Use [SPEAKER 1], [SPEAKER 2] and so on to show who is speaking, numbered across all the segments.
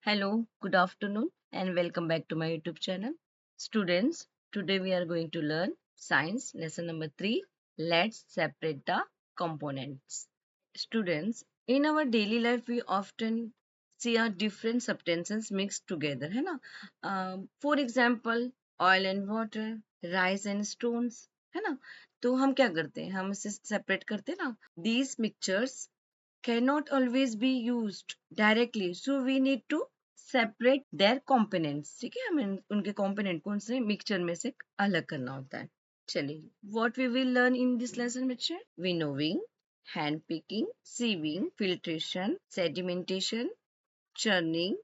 [SPEAKER 1] Hello, good afternoon, and welcome back to my YouTube channel. Students, today we are going to learn science lesson number 3. Let's separate the components. Students, in our daily life, we often see our different substances mixed together, है ना? For example, oil and water, rice and stones, है ना? तो हम क्या करते हैं? हम इसे separate करते हैं ना? These mixtures cannot always be used directly, so we need to separate their components. ठीक है, हमें उनके component को उनसे mixture में से अलग करना होता है. चलिए, what we will learn in this lesson बच्चे? Winnowing, hand picking, sieving, filtration, sedimentation, churning,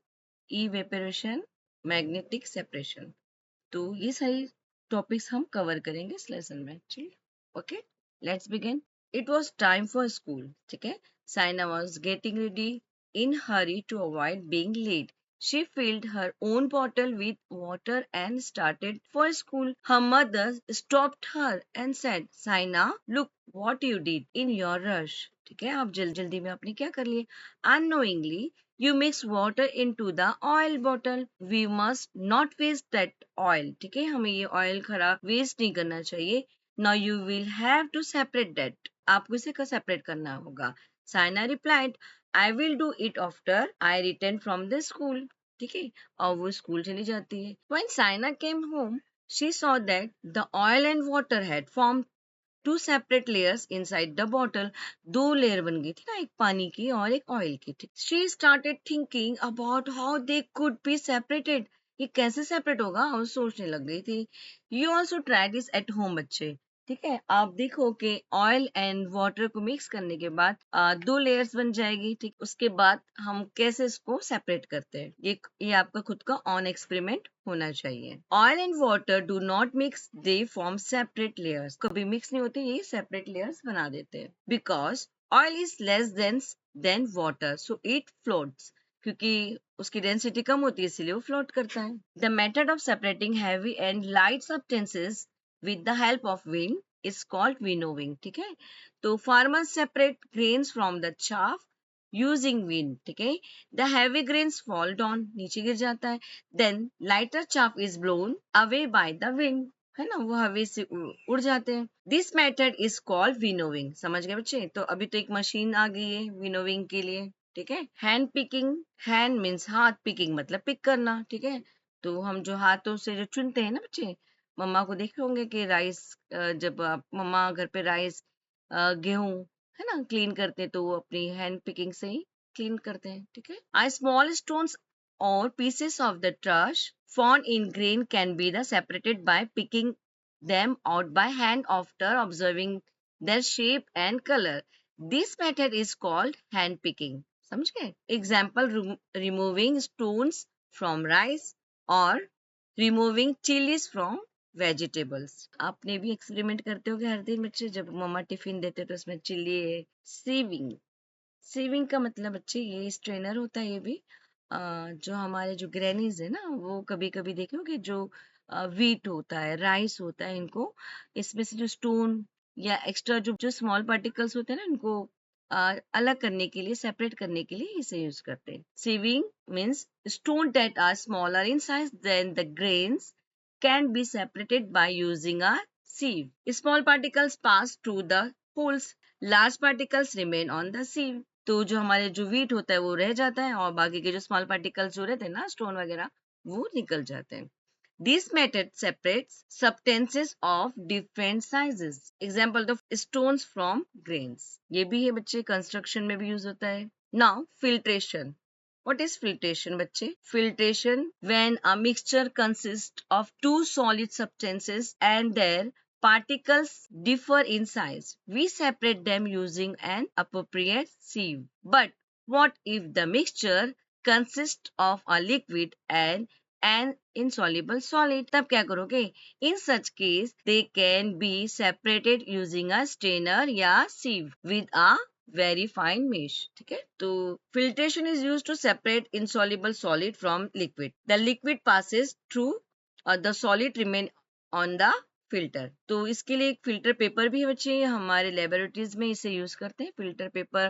[SPEAKER 1] evaporation, magnetic separation. तो ये सारी टॉपिक्स हम कवर करेंगे इस लेसन में. चलिए, okay, let's begin. It was time for school. ठीक है, Saina was getting ready in hurry to avoid being late. She filled her own bottle with water and started for school. Her mother stopped her and said, Saina, look what you did in your rush. ठीक है, आप जल्दी में आपने क्या कर लिया? Unknowingly, you mix water into the oil bottle. We must not waste that oil. ठीक है, हमें ये ऑयल खराब वेस्ट नहीं करना चाहिए. Now you will have to separate that. आपको इसे का सेपरेट करना होगा. Saina replied, I will do it after I return from the school. ठीक है, और वो स्कूल चली जाती है. When Saina came home, she saw that the oil and water had formed two separate layers inside the bottle. दो लेयर बन गई थी ना, एक पानी की और एक ऑयल की. She started thinking about how they could be separated. ये कैसे सेपरेट होगा, और सोचने लग गई थी. You also try this at home बच्चे. ठीक है, आप देखो कि ऑयल एंड वाटर को मिक्स करने के बाद दो लेयर्स बन जाएगी. ठीक, उसके बाद हम कैसे इसको सेपरेट करते हैं, ये आपका खुद का ऑन एक्सपेरिमेंट होना चाहिए. Oil and water do not mix, they form separate layers. कभी मिक्स नहीं होते, ये सेपरेट लेयर्स बना देते हैं. Because oil is less than water, so it floats. क्योंकि उसकी डेंसिटी कम होती है, इसलिए वो फ्लोट करता है. The method of separating heavy and light substances with the help of wind is called winnowing. ठीक है, तो farmers separate grains from the chaff using wind. ठीक है, the heavy grains fall down, नीचे गिर जाता है. Then lighter chaff is blown away by the wind. है ना, वो हवा से उड़ जाते हैं. This method is called winnowing. समझ गए बच्चे? तो अभी तो एक मशीन आ गई है winnowing के लिए. ठीक है, हैंड पिकिंग, हैंड मीन्स हाथ, पिकिंग मतलब पिक करना. ठीक है, तो हम जो हाथों से जो चुनते हैं ना बच्चे, मम्मा को देखे होंगे कि राइस, जब मम्मा घर पे राइस, गेहूं, है ना, क्लीन करते हैं, तो वो अपनी हैंड पिकिंग से ही क्लीन करते हैं. ठीक है, आई स्मॉल स्टोन्स और pieces of the trash found in grain can be the separated by picking them out by hand after observing their shape and color. This method is called hand picking. समझ गए? Example, removing stones from rice or removing chilies from vegetables. आपने भी experiment करते हो हर दिन बच्चे, जब मम्मा tiffin देते तो उसमें चिल्ली है. सीविंग, सीविंग का मतलब बच्चे ये स्ट्रेनर होता है. ये भी जो हमारे जो ग्रैनीज है ना, वो कभी कभी देखे हो कि जो वीट होता है, राइस होता है, इनको इसमें से जो स्टोन या एक्स्ट्रा जो जो स्मॉल पार्टिकल्स होते हैं ना, इनको अलग करने के लिए, सेपरेट करने के लिए इसे यूज करते हैं. Sieving means stone that are smaller in size than the grains can be separated by using a sieve. Small particles pass through the holes. Large particles remain on the sieve. तो जो हमारे जो wheat होता है वो रह जाता है, और बाकी के जो स्मॉल पार्टिकल्स जो रहते हैं ना, स्टोन वगैरह, वो निकल जाते हैं. This method separates substances of different sizes. Example of stones from grains. ये भी है बच्चे, कंस्ट्रक्शन में भी यूज होता है. Now filtration. What is filtration, बच्चे? Filtration, when a mixture consists of two solid substances and their particles differ in size. We separate them using an appropriate sieve. But what if the mixture consists of a liquid and an insoluble solid? तब क्या करोगे? In such case, they can be separated using a strainer या sieve with a very fine mesh. ठीक है, तो filtration is used to separate insoluble solid from liquid. The liquid passes through the solid remain on the filter. तो इसके लिए एक filter paper भी है बच्चे, हमारे लेबोरेटरीज में इसे यूज करते हैं. फिल्टर पेपर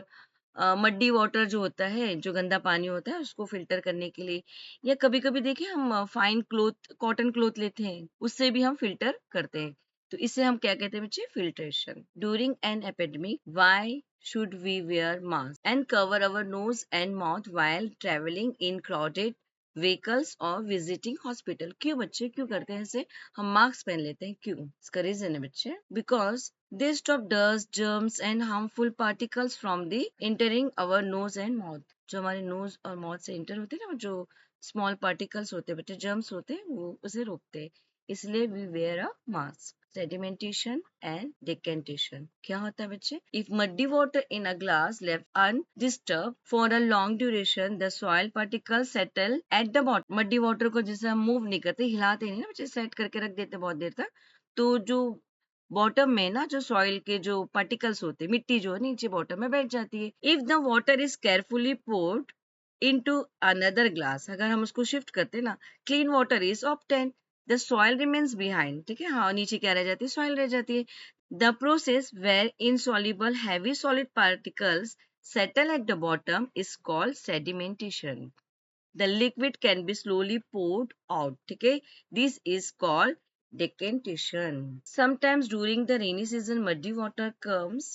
[SPEAKER 1] मड्डी वाटर जो होता है, जो गंदा पानी होता है उसको फिल्टर करने के लिए, या कभी कभी देखिए हम फाइन क्लोथ, कॉटन क्लोथ लेते हैं, उससे भी हम फिल्टर करते हैं। तो इसे हम क्या कहते हैं बच्चे? Filtration. During an epidemic, why should we wear mask and cover our nose and mouth while traveling in crowded vehicles और visiting hospital? क्यों बच्चे, क्यों करते हैं ऐसे? हम मास्क पहन लेते हैं, क्यों? इसका रीजन है बच्चे, because they stop dust, germs and harmful particles from the entering our nose and mouth. जो हमारे nose और mouth से enter होते हैं ना, जो small particles होते हैं बच्चे, germs होते हैं, वो उसे रोकते हैं, इसलिए we wear a mask. Sedimentation and decantation. क्या होता है बच्चे? If muddy water in a glass left undisturbed for a long duration, the soil particles settle at the bottom. muddy water को जैसे हम move नहीं करते, हिलाते नहीं ना बच्चे, set करके रख देते बहुत देर तक, तो जो बॉटम में ना, जो सॉइल के जो पार्टिकल्स होते हैं, मिट्टी जो है नीचे बॉटम में बैठ जाती है। If the water is carefully poured into another glass, अगर हम उसको शिफ्ट करते हैं ना, clean water is obtain, the soil remains behind, ठीक है, हाँ नीचे क्या रह जाती है? सॉइल रह जाती है। The process where insoluble heavy solid particles settle at the bottom is called sedimentation. The liquid can be slowly poured out, ठीक है, this is called decantation. Sometimes during the rainy season muddy water comes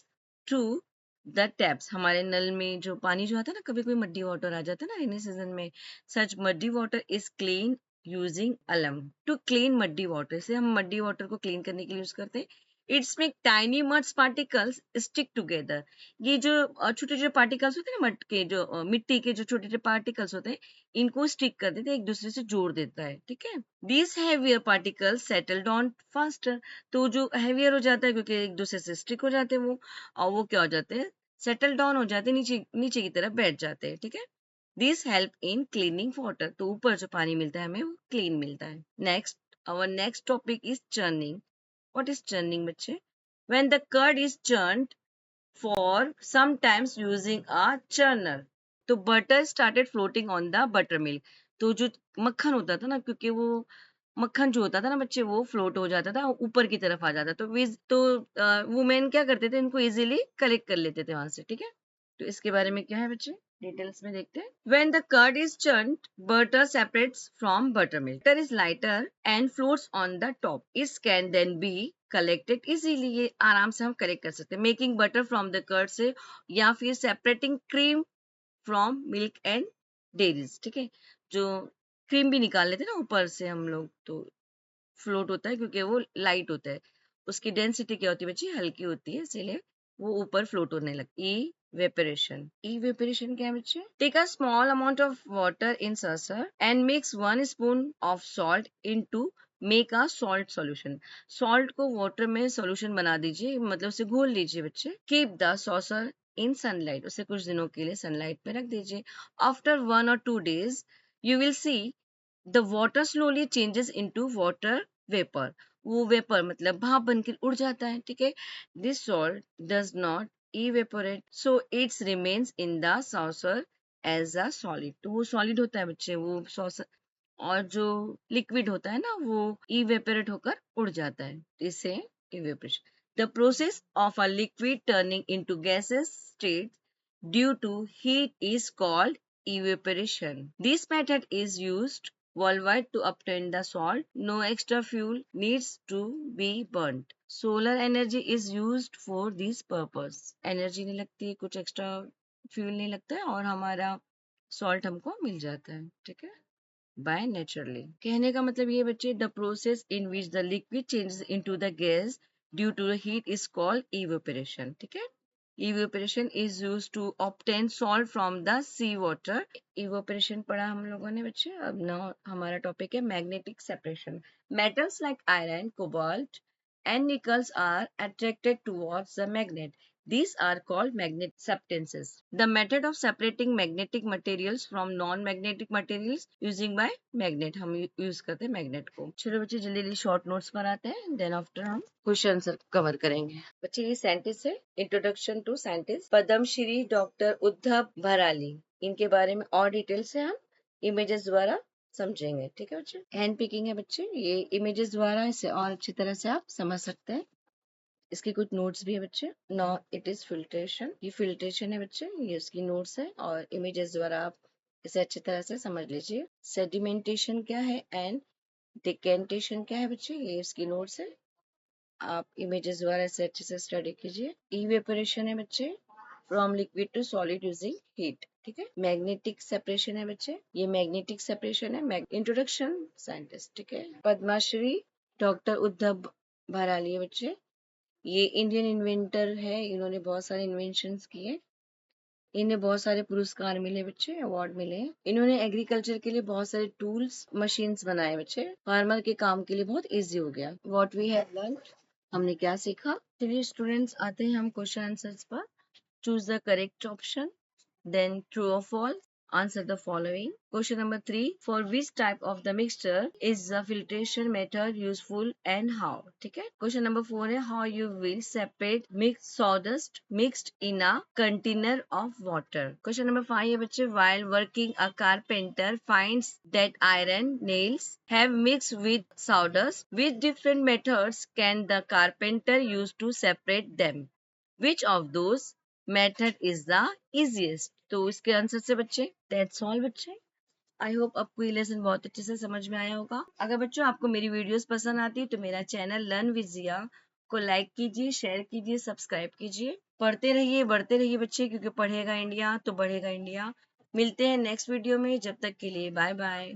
[SPEAKER 1] through the taps. हमारे नल में जो पानी जो आता है ना, कभी कभी मड्डी वाटर आ जाता है ना रेनी सीजन में. Such muddy water is clean using alum. To clean muddy water, इसे हम मड्डी वाटर को क्लीन करने के लिए यूज करते हैं. It's make tiny mud particles stick together. ये जो छोटे छोटे पार्टिकल्स होते हैं ना, मड के जो मिट्टी के जो छोटे छोटे पार्टिकल्स होते हैं, इनको स्टिक कर देते हैं, एक दूसरे से जोड़ देता है, ठीक है. These heavier particles settle down faster. तो जो heavier हो जाता है क्योंकि एक दूसरे से स्टिक हो जाते हैं वो, और वो क्या हो जाते हैं? सेटल डाउन हो जाते हैं, नीचे नीचे की तरफ बैठ जाते हैं, ठीक है. This help in cleaning water. तो ऊपर जो पानी मिलता है हमें वो क्लीन मिलता है. Next, our next topic is churning. What is churning बच्चे? When the curd is churned for sometimes using a churner, तो butter started floating on the buttermilk. तो जो मक्खन होता था ना, क्योंकि वो मक्खन जो होता था ना बच्चे, वो फ्लोट हो जाता था, ऊपर की तरफ आ जाता, तो वुमेन क्या करते थे? इनको इजीली कलेक्ट कर लेते थे वहां से, ठीक है. तो इसके बारे में क्या है बच्चे, डिटेल्स में देखते हैं. When the curd is churned, butter separates from buttermilk. Butter is lighter and floats on the top. It can then be collected easily. ये आराम से हम कलेक्ट कर सकते हैं. Making butter from the curd से, या फिर separating cream from milk and dairies, ठीक है. जो क्रीम भी निकाल लेते हैं ना ऊपर से हम लोग, तो फ्लोट होता है क्योंकि वो लाइट होता है. उसकी डेंसिटी क्या होती है बच्ची? हल्की होती है, इसीलिए वो ऊपर फ्लोट होने लगती. Evaporation. Evaporation क्या है बच्चे? Take a small amount of water in saucer and mix 1 spoon of salt into make a salt solution. Salt को water में solution बना दीजिए, मतलब उसे घोल लीजिए बच्चे. Keep the saucer in sunlight. उसे कुछ दिनों के लिए sunlight पे रख दीजिए. After 1 or 2 days, you will see the water slowly changes into water vapor. वो वेपर मतलब भाप बनकर उड़ जाता है, ठीक है. This salt does not evaporate, so it remains in the saucer as a solid. तो वो solid होता है बच्चे, वो saucer, और जो लिक्विड होता है ना, वो evaporate होकर उड़ जाता है, इसे evaporation. The process of a liquid turning into gaseous state due to heat is called evaporation. This method is used worldwide to obtain the salt. No extra fuel needs to be burnt. Solar energy is used for this purpose. Energy नहीं लगती है, कुछ extra fuel नहीं लगता है, और हमारा salt हमको मिल जाता है, ठीक है, by naturally. कहने का मतलब ये बच्चे, the process in which the liquid changes into the gas due to the heat is called evaporation, ठीक है. Evaporation is used to obtain salt from the sea water. Evaporation पढ़ा हम लोगों ने बच्चे. अब ना हमारा टॉपिक है magnetic separation. Metals like iron, cobalt and nickels are attracted towards the magnet. These are called magnetic substances. The method of separating magnetic materials from non-magnetic materials using by magnet. हम use करते हैं magnet को. चलो बच्चे जल्दी जल्दी short notes पर आते हैं, देन आफ्टर हम क्वेश्चन आंसर कवर करेंगे. बच्चे ये साइंटिस्ट है, introduction to scientist Padmashri doctor Uddhav Bharali. इनके बारे में और डिटेल से हम इमेजेस द्वारा समझेंगे, ठीक है बच्चे. हैंड पिकिंग है बच्चे, ये इमेजेस द्वारा इसे और अच्छी तरह से आप समझ सकते हैं. इसके कुछ नोट्स भी है बच्चे। नो इट इज फिल्ट्रेशन, ये फिल्ट्रेशन है बच्चे, ये इसकी नोट्स है और इमेजेस द्वारा आप इसे अच्छी तरह से समझ लीजिए। सेडिमेंटेशन क्या है एंड डिकेंटेशन क्या है बच्चे, ये इसकी नोट्स है, आप इमेजेस द्वारा इसे अच्छे से स्टडी कीजिए। इवेपोरेशन है बच्चे, from liquid to solid using heat, ठीक है। मैग्नेटिक सेपरेशन है बच्चे, ये मैग्नेटिक सेपरेशन है। इंट्रोडक्शन साइंटिस्ट, ठीक है। पद्माश्री डॉक्टर उद्धव भराली है बच्चे, ये इंडियन इन्वेंटर है, इन्होंने बहुत सारे इन्वेंशंस किए, इन्हें बहुत सारे पुरस्कार मिले बच्चे, अवार्ड मिले हैं। इन्होंने एग्रीकल्चर के लिए बहुत सारे टूल्स मशीन्स बनाए बच्चे, फार्मर के काम के लिए बहुत इजी हो गया। व्हाट वी हैव लर्नड, हमने क्या सीखा। चलिए स्टूडेंट्स, आते हैं हम क्वेश्चन आंसर्स पर। Choose the correct option, then true or false. Answer the following. Question number 3. For which type of the mixture is the filtration method useful and how? ठीक है. Question number 4 है how you will separate mixed sawdust mixed in a container of water. Question number 5 है बच्चे, while working a carpenter finds that iron nails have mixed with sawdust. Which different methods can the carpenter use to separate them? Which of those method is the easiest? तो इसके answer से बच्चे, that's all बच्चे। I hope आपको ये lesson बहुत अच्छे से समझ में आया होगा। अगर बच्चों आपको मेरी वीडियोस पसंद आती है तो मेरा चैनल लर्न विद जिया को लाइक कीजिए, शेयर कीजिए, सब्सक्राइब कीजिए। पढ़ते रहिए, बढ़ते रहिए बच्चे, क्योंकि पढ़ेगा इंडिया तो बढ़ेगा इंडिया। मिलते हैं नेक्स्ट वीडियो में, जब तक के लिए बाय बाय।